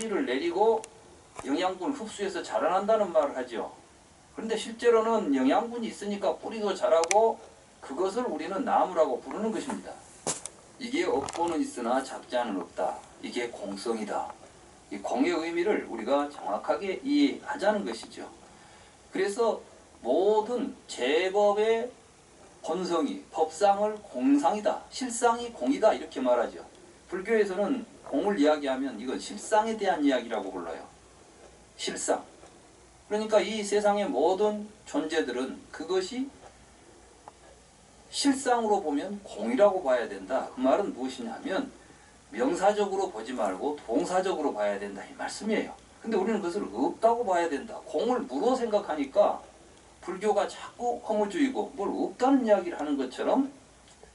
뿌리를 내리고 영양분을 흡수해서 자라난다는 말을 하죠. 그런데 실제로는 영양분이 있으니까 뿌리도 자라고 그것을 우리는 나무라고 부르는 것입니다. 이게 업보는 있으나 잡자는 없다. 이게 공성이다. 이 공의 의미를 우리가 정확하게 이해하자는 것이죠. 그래서 모든 제법의 본성이 법상을 공상이다. 실상이 공이다. 이렇게 말하죠. 불교에서는 공을 이야기하면 이건 실상에 대한 이야기라고 불러요. 실상. 그러니까 이 세상의 모든 존재들은 그것이 실상으로 보면 공이라고 봐야 된다. 그 말은 무엇이냐면 명사적으로 보지 말고 동사적으로 봐야 된다 이 말씀이에요. 근데 우리는 그것을 없다고 봐야 된다. 공을 무로 생각하니까 불교가 자꾸 허무주의고 뭘 없다는 이야기를 하는 것처럼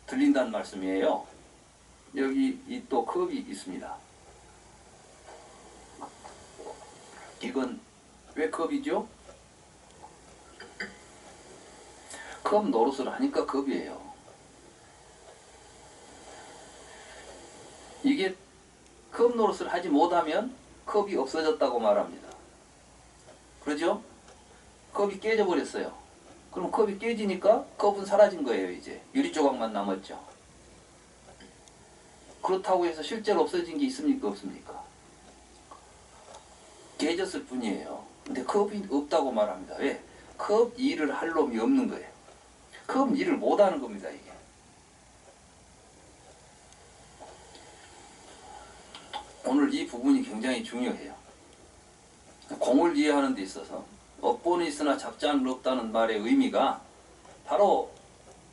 들린다는 말씀이에요. 여기 또 컵이 있습니다. 이건 왜 컵이죠? 컵 노릇을 하니까 컵이에요. 이게 컵 노릇을 하지 못하면 컵이 없어졌다고 말합니다. 그러죠? 컵이 깨져버렸어요. 그럼 컵이 깨지니까 컵은 사라진 거예요. 이제 유리 조각만 남았죠. 그렇다고 해서 실제로 없어진 게 있습니까? 없습니까? 깨졌을 뿐이에요. 근데 컵이 없다고 말합니다. 왜? 컵 일을 할 놈이 없는 거예요. 컵 일을 못하는 겁니다. 이게. 오늘 이 부분이 굉장히 중요해요. 공을 이해하는 데 있어서 업보는 있으나 잡자는 없다는 말의 의미가 바로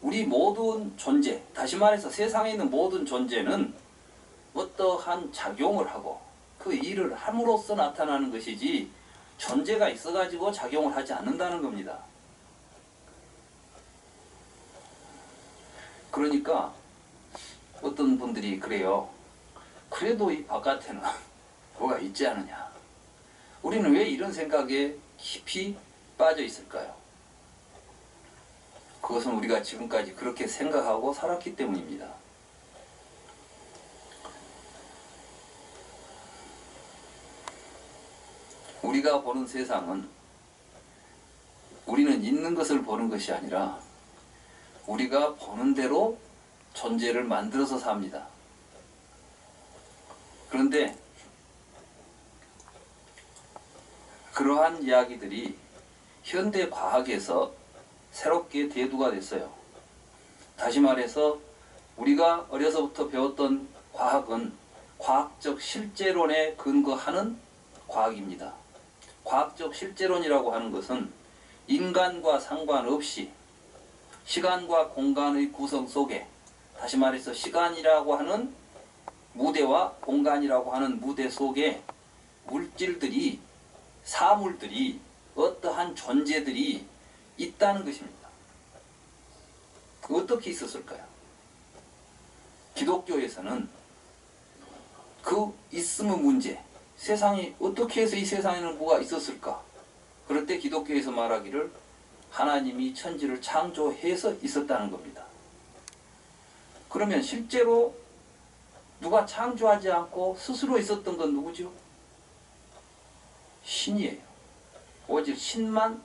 우리 모든 존재, 다시 말해서 세상에 있는 모든 존재는 어떠한 작용을 하고 그 일을 함으로써 나타나는 것이지 존재가 있어가지고 작용을 하지 않는다는 겁니다. 그러니까 어떤 분들이 그래요. 그래도 이 바깥에는 뭐가 있지 않느냐. 우리는 왜 이런 생각에 깊이 빠져 있을까요? 그것은 우리가 지금까지 그렇게 생각하고 살았기 때문입니다. 우리가 보는 세상은 우리는 있는 것을 보는 것이 아니라 우리가 보는 대로 존재를 만들어서 삽니다. 그런데 그러한 이야기들이 현대 과학에서 새롭게 대두가 됐어요. 다시 말해서 우리가 어려서부터 배웠던 과학은 과학적 실제론에 근거하는 과학입니다. 과학적 실제론이라고 하는 것은 인간과 상관없이 시간과 공간의 구성 속에, 다시 말해서 시간이라고 하는 무대와 공간이라고 하는 무대 속에 물질들이, 사물들이, 어떠한 존재들이 있다는 것입니다. 어떻게 있었을까요? 기독교에서는 그 있음의 문제, 세상이 어떻게 해서 이 세상에는 뭐가 있었을까? 그럴 때 기독교에서 말하기를 하나님이 천지를 창조해서 있었다는 겁니다. 그러면 실제로 누가 창조하지 않고 스스로 있었던 건 누구죠? 신이에요. 오직 신만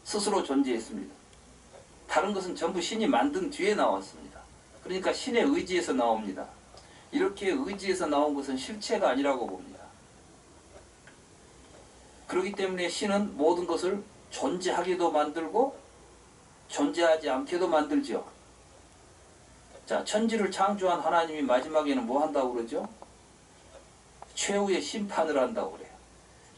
스스로 존재했습니다. 다른 것은 전부 신이 만든 뒤에 나왔습니다. 그러니까 신의 의지에서 나옵니다. 이렇게 의지에서 나온 것은 실체가 아니라고 봅니다. 그렇기 때문에 신은 모든 것을 존재하게도 만들고 존재하지 않게도 만들죠. 자, 천지를 창조한 하나님이 마지막에는 뭐 한다고 그러죠? 최후의 심판을 한다고 그래요.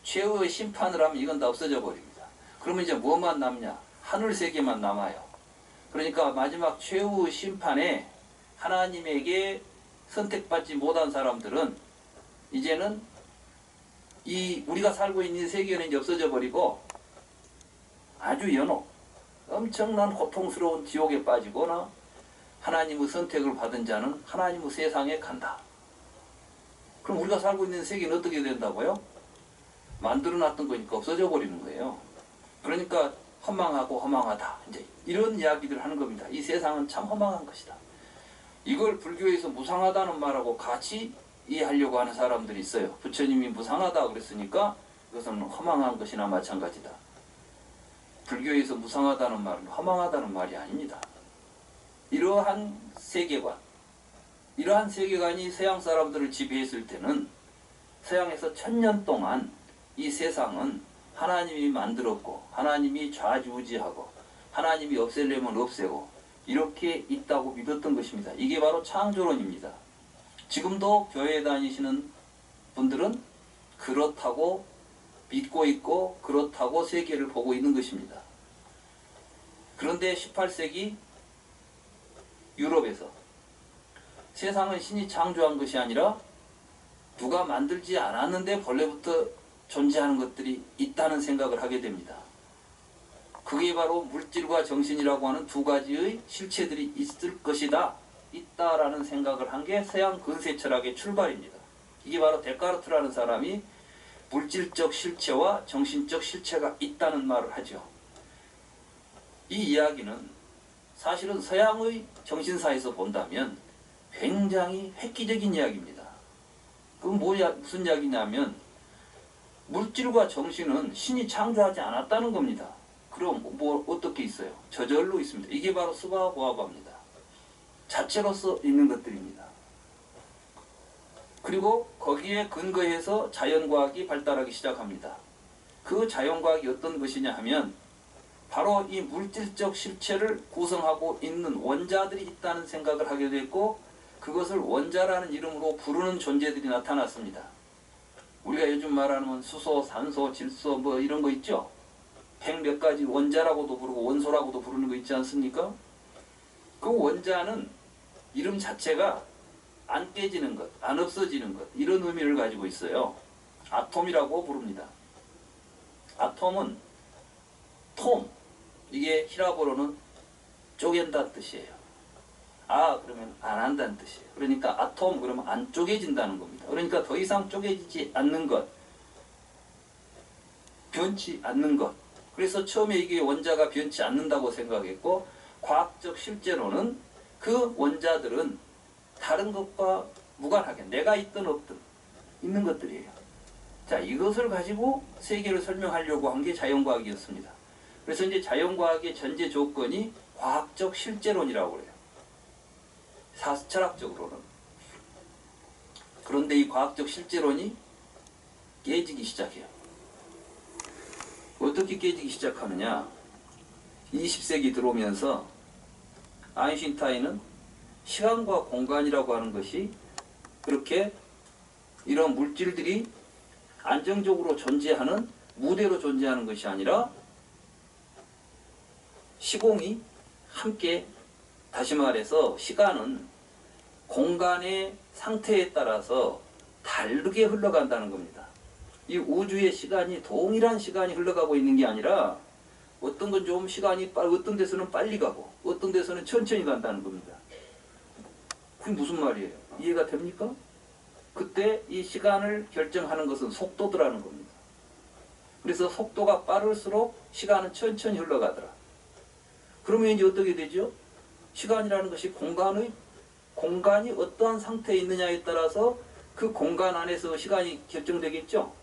최후의 심판을 하면 이건 다 없어져 버립니다. 그러면 이제 뭐만 남냐? 하늘 세계만 남아요. 그러니까 마지막 최후 심판에 하나님에게 선택받지 못한 사람들은 이제는 이 우리가 살고 있는 세계는 이제 없어져 버리고 아주 연옥, 엄청난 고통스러운 지옥에 빠지거나 하나님의 선택을 받은 자는 하나님의 세상에 간다. 그럼 우리가 살고 있는 세계는 어떻게 된다고요? 만들어놨던 거니까 없어져 버리는 거예요. 그러니까 허망하고 허망하다. 이제 이런 이야기들을 하는 겁니다. 이 세상은 참 허망한 것이다. 이걸 불교에서 무상하다는 말하고 같이 이해하려고 하는 사람들이 있어요. 부처님이 무상하다 그랬으니까 이것은 허망한 것이나 마찬가지다. 불교에서 무상하다는 말은 허망하다는 말이 아닙니다. 이러한 세계관이 서양 사람들을 지배했을 때는 서양에서 1000년 동안 이 세상은 하나님이 만들었고 하나님이 좌지우지하고 하나님이 없애려면 없애고 이렇게 있다고 믿었던 것입니다. 이게 바로 창조론입니다. 지금도 교회에 다니시는 분들은 그렇다고 믿고 있고 그렇다고 세계를 보고 있는 것입니다. 그런데 18세기 유럽에서 세상은 신이 창조한 것이 아니라 누가 만들지 않았는데 본래부터 존재하는 것들이 있다는 생각을 하게 됩니다. 그게 바로 물질과 정신이라고 하는 두 가지의 실체들이 있을 것이다. 있다라는 생각을 한 게 서양 근세 철학의 출발입니다. 이게 바로 데카르트라는 사람이 물질적 실체와 정신적 실체가 있다는 말을 하죠. 이 이야기는 사실은 서양의 정신사에서 본다면 굉장히 획기적인 이야기입니다. 그건 무슨 이야기냐면 물질과 정신은 신이 창조하지 않았다는 겁니다. 그럼 뭐 어떻게 있어요? 저절로 있습니다. 이게 바로 스바보아바입니다. 자체로서 있는 것들입니다. 그리고 거기에 근거해서 자연과학이 발달하기 시작합니다. 그 자연과학이 어떤 것이냐 하면 바로 이 물질적 실체를 구성하고 있는 원자들이 있다는 생각을 하게 됐고 그것을 원자라는 이름으로 부르는 존재들이 나타났습니다. 우리가 요즘 말하는 수소, 산소, 질소 뭐 이런 거 있죠? 100몇 가지 원자라고도 부르고 원소라고도 부르는 거 있지 않습니까? 그 원자는 이름 자체가 안 깨지는 것, 안 없어지는 것 이런 의미를 가지고 있어요. 아톰이라고 부릅니다. 아톰은 톰, 이게 히라보로는 쪼갠다 뜻이에요. 그러면 안 한다는 뜻이에요. 그러니까 아톰 그러면 안 쪼개진다는 겁니다. 그러니까 더 이상 쪼개지지 않는 것, 변치 않는 것. 그래서 처음에 이게 원자가 변치 않는다고 생각했고 과학적 실제로는 그 원자들은 다른 것과 무관하게 내가 있든 없든 있는 것들이에요. 자, 이것을 가지고 세계를 설명하려고 한 게 자연과학이었습니다. 그래서 이제 자연과학의 전제 조건이 과학적 실제론이라고 그래요. 철학적으로는. 그런데 이 과학적 실제론이 깨지기 시작해요. 어떻게 깨지기 시작하느냐? 20세기 들어오면서 아인슈타인은 시간과 공간이라고 하는 것이 그렇게 이런 물질들이 안정적으로 존재하는 무대로 존재하는 것이 아니라 시공이 함께, 다시 말해서 시간은 공간의 상태에 따라서 다르게 흘러간다는 겁니다. 이 우주의 시간이 동일한 시간이 흘러가고 있는 게 아니라 어떤 건 좀 시간이 어떤 데서는 빨리 가고 어떤 데서는 천천히 간다는 겁니다. 그게 무슨 말이에요? 이해가 됩니까? 그때 이 시간을 결정하는 것은 속도더라는 겁니다. 그래서 속도가 빠를수록 시간은 천천히 흘러가더라. 그러면 이제 어떻게 되죠? 시간이라는 것이 공간이 어떠한 상태에 있느냐에 따라서 그 공간 안에서 시간이 결정되겠죠?